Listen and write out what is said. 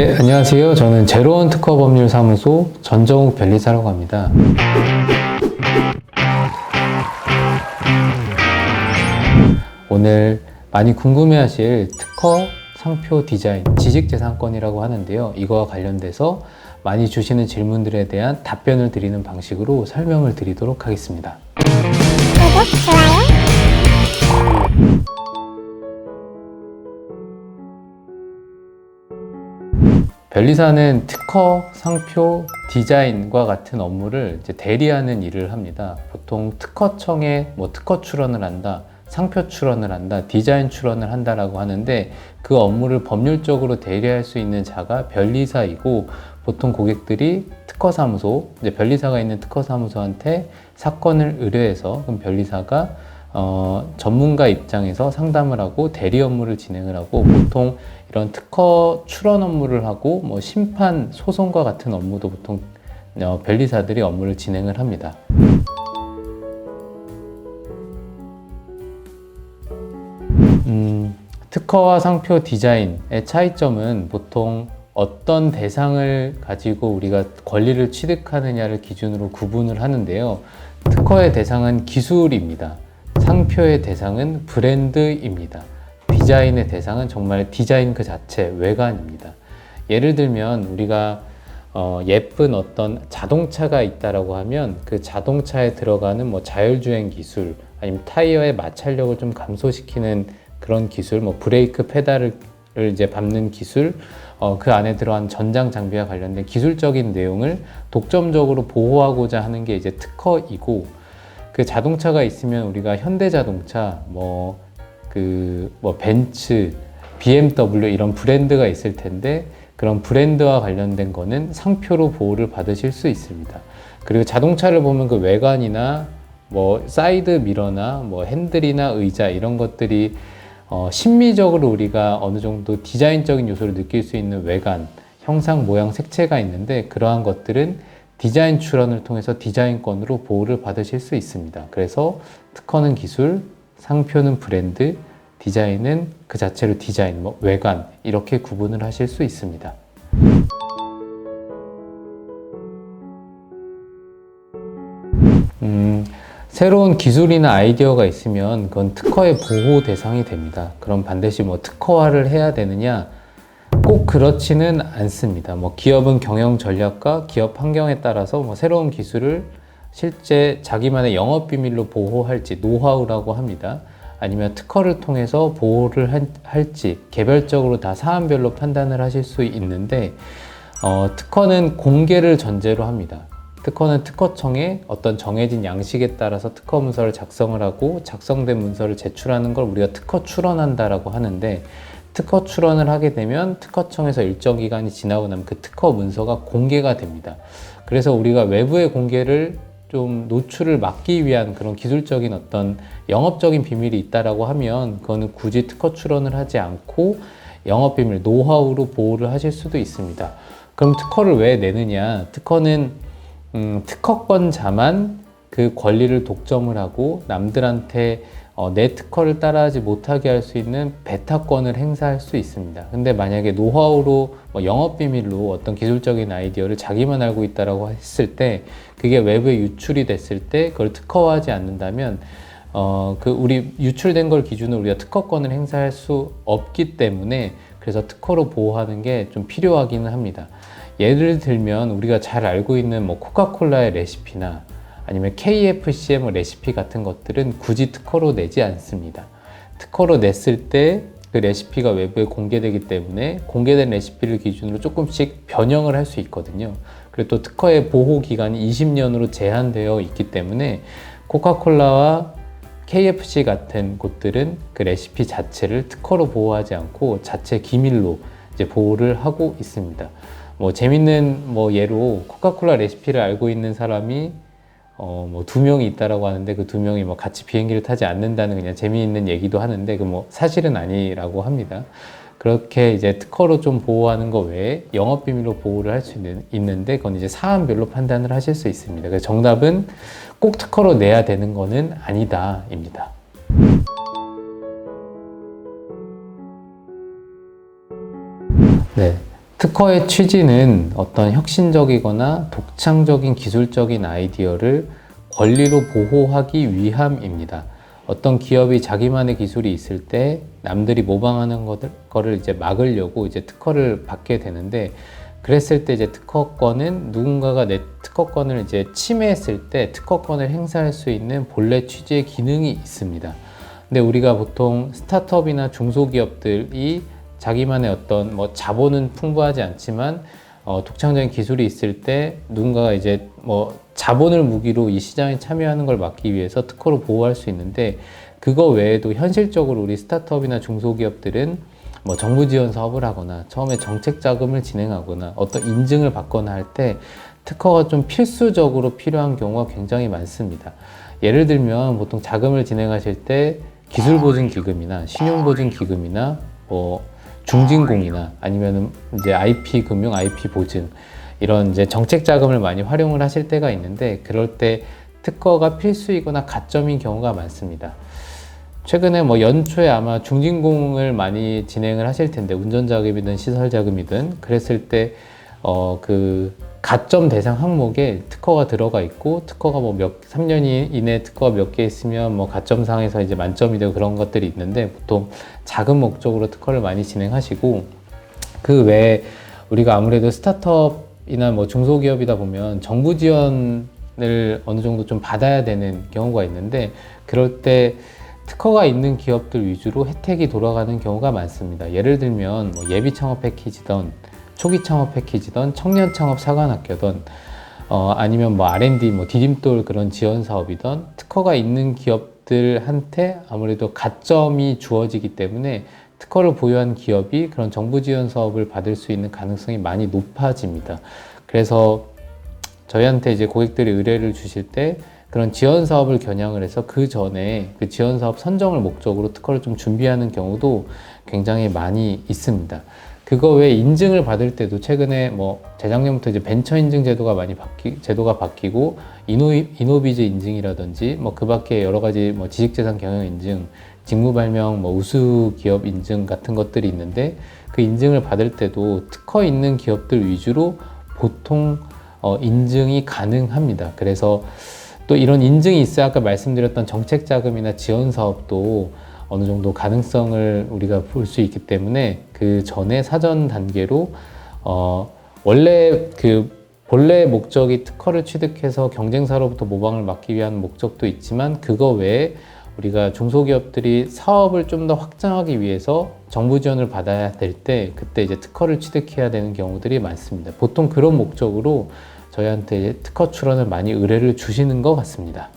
네, 안녕하세요. 저는 제로원 특허법률사무소 전정욱 변리사라고 합니다. 오늘 많이 궁금해하실 특허 상표 디자인 지식재산권이라고 하는데요. 이거와 관련돼서 많이 주시는 질문들에 대한 답변을 드리는 방식으로 설명을 드리도록 하겠습니다. 구독, 좋아요. 변리사는 특허, 상표, 디자인과 같은 업무를 이제 대리하는 일을 합니다. 보통 특허청에 특허 출원을 한다, 상표 출원을 한다, 디자인 출원을 한다라고 하는데 그 업무를 법률적으로 대리할 수 있는 자가 변리사이고 보통 고객들이 특허사무소, 이제 변리사가 있는 특허사무소한테 사건을 의뢰해서 그럼 변리사가 전문가 입장에서 상담을 하고 대리 업무를 진행을 하고 보통 이런 특허 출원 업무를 하고 심판, 소송과 같은 업무도 보통 변리사들이 업무를 진행을 합니다. 특허와 상표 디자인의 차이점은 보통 어떤 대상을 가지고 우리가 권리를 취득하느냐를 기준으로 구분을 하는데요. 특허의 대상은 기술입니다. 상표의 대상은 브랜드입니다. 디자인의 대상은 정말 디자인 그 자체, 외관입니다. 예를 들면 우리가 예쁜 어떤 자동차가 있다라고 하면 그 자동차에 들어가는 자율주행 기술 아니면 타이어의 마찰력을 좀 감소시키는 그런 기술, 브레이크 페달을 이제 밟는 기술, 그 안에 들어간 전장 장비와 관련된 기술적인 내용을 독점적으로 보호하고자 하는 게 이제 특허이고 그 자동차가 있으면 우리가 현대자동차, 벤츠, BMW 이런 브랜드가 있을 텐데 그런 브랜드와 관련된 거는 상표로 보호를 받으실 수 있습니다. 그리고 자동차를 보면 그 외관이나 사이드 미러나 핸들이나 의자 이런 것들이 심미적으로 우리가 어느 정도 디자인적인 요소를 느낄 수 있는 외관, 형상, 모양, 색채가 있는데 그러한 것들은 디자인 출원을 통해서 디자인권으로 보호를 받으실 수 있습니다. 그래서 특허는 기술, 상표는 브랜드, 디자인은 그 자체로 디자인, 외관 이렇게 구분을 하실 수 있습니다. 새로운 기술이나 아이디어가 있으면 그건 특허의 보호 대상이 됩니다. 그럼 반드시 특허화를 해야 되느냐? 꼭 그렇지는 않습니다. 기업은 경영 전략과 기업 환경에 따라서 새로운 기술을 실제 자기만의 영업 비밀로 보호할지 노하우라고 합니다. 아니면 특허를 통해서 보호를 할지 개별적으로 다 사안별로 판단을 하실 수 있는데 특허는 공개를 전제로 합니다. 특허는 특허청에 어떤 정해진 양식에 따라서 특허 문서를 작성을 하고 작성된 문서를 제출하는 걸 우리가 특허 출원한다라고 하는데 특허 출원을 하게 되면 특허청에서 일정 기간이 지나고 나면 그 특허 문서가 공개가 됩니다. 그래서 우리가 외부의 공개를 좀 노출을 막기 위한 그런 기술적인 어떤 영업적인 비밀이 있다라고 하면 그거는 굳이 특허 출원을 하지 않고 영업 비밀, 노하우로 보호를 하실 수도 있습니다. 그럼 특허를 왜 내느냐? 특허는 특허권자만 그 권리를 독점을 하고 남들한테 내 특허를 따라하지 못하게 할 수 있는 배타권을 행사할 수 있습니다. 근데 만약에 노하우로 영업비밀로 어떤 기술적인 아이디어를 자기만 알고 있다라고 했을 때 그게 외부에 유출이 됐을 때 그걸 특허화하지 않는다면 우리 유출된 걸 기준으로 우리가 특허권을 행사할 수 없기 때문에 그래서 특허로 보호하는 게 좀 필요하기는 합니다. 예를 들면 우리가 잘 알고 있는 코카콜라의 레시피나 아니면 KFC의 레시피 같은 것들은 굳이 특허로 내지 않습니다. 특허로 냈을 때 그 레시피가 외부에 공개되기 때문에 공개된 레시피를 기준으로 조금씩 변형을 할 수 있거든요. 그리고 또 특허의 보호 기간이 20년으로 제한되어 있기 때문에 코카콜라와 KFC 같은 곳들은 그 레시피 자체를 특허로 보호하지 않고 자체 기밀로 이제 보호를 하고 있습니다. 재밌는 예로 코카콜라 레시피를 알고 있는 사람이 2명이 있다라고 하는데 그 2명이 같이 비행기를 타지 않는다는 그냥 재미있는 얘기도 하는데 사실은 아니라고 합니다. 그렇게 이제 특허로 좀 보호하는 거 외에 영업 비밀로 보호를 할 수 있는데 그건 이제 사안별로 판단을 하실 수 있습니다. 그래서 정답은 꼭 특허로 내야 되는 거는 아니다입니다. 네. 특허의 취지는 어떤 혁신적이거나 독창적인 기술적인 아이디어를 권리로 보호하기 위함입니다. 어떤 기업이 자기만의 기술이 있을 때 남들이 모방하는 거를 이제 막으려고 이제 특허를 받게 되는데, 그랬을 때 이제 특허권은 누군가가 내 특허권을 이제 침해했을 때 특허권을 행사할 수 있는 본래 취지의 기능이 있습니다. 근데 우리가 보통 스타트업이나 중소기업들이 자기만의 어떤 뭐 자본은 풍부하지 않지만 독창적인 기술이 있을 때 누군가가 이제 뭐 자본을 무기로 이 시장에 참여하는 걸 막기 위해서 특허로 보호할 수 있는데, 그거 외에도 현실적으로 우리 스타트업이나 중소기업들은 뭐 정부 지원 사업을 하거나 처음에 정책 자금을 진행하거나 어떤 인증을 받거나 할 때 특허가 좀 필수적으로 필요한 경우가 굉장히 많습니다. 예를 들면 보통 자금을 진행하실 때 기술보증기금이나 신용보증기금이나 뭐 중진공이나 아니면 이제 IP 금융, IP 보증 이런 이제 정책 자금을 많이 활용을 하실 때가 있는데, 그럴 때 특허가 필수이거나 가점인 경우가 많습니다. 최근에 뭐 연초에 아마 중진공을 많이 진행을 하실 텐데, 운전자금이든 시설자금이든 그랬을 때 그 가점 대상 항목에 특허가 들어가 있고, 특허가 뭐 3년 이내 특허가 몇 개 있으면 뭐 가점상에서 이제 만점이 되고 그런 것들이 있는데, 보통 자금 목적으로 특허를 많이 진행하시고, 그 외에 우리가 아무래도 스타트업이나 뭐 중소기업이다 보면 정부 지원을 어느 정도 좀 받아야 되는 경우가 있는데, 그럴 때 특허가 있는 기업들 위주로 혜택이 돌아가는 경우가 많습니다. 예를 들면 뭐 예비 창업 패키지든 초기 창업 패키지든 청년 창업 사관학교든 아니면 뭐 R&D 뭐 디딤돌 그런 지원 사업이든 특허가 있는 기업들한테 아무래도 가점이 주어지기 때문에 특허를 보유한 기업이 그런 정부 지원 사업을 받을 수 있는 가능성이 많이 높아집니다. 그래서 저희한테 이제 고객들이 의뢰를 주실 때 그런 지원 사업을 겨냥을 해서 그 전에 그 지원 사업 선정을 목적으로 특허를 좀 준비하는 경우도 굉장히 많이 있습니다. 그거 외에 인증을 받을 때도 최근에 뭐 재작년부터 이제 벤처 인증 제도가 많이 바뀌고 이노비즈 인증이라든지 뭐 그 밖에 여러 가지 뭐 지식재산 경영 인증, 직무 발명, 뭐 우수 기업 인증 같은 것들이 있는데, 그 인증을 받을 때도 특허 있는 기업들 위주로 보통 인증이 가능합니다. 그래서 또 이런 인증이 있어야 아까 말씀드렸던 정책 자금이나 지원 사업도 어느 정도 가능성을 우리가 볼 수 있기 때문에, 그 전에 사전 단계로 원래 그 본래 목적이 특허를 취득해서 경쟁사로부터 모방을 막기 위한 목적도 있지만, 그거 외에 우리가 중소기업들이 사업을 좀 더 확장하기 위해서 정부 지원을 받아야 될 때 그때 이제 특허를 취득해야 되는 경우들이 많습니다. 보통 그런 목적으로 저희한테 특허 출원을 많이 의뢰를 주시는 것 같습니다.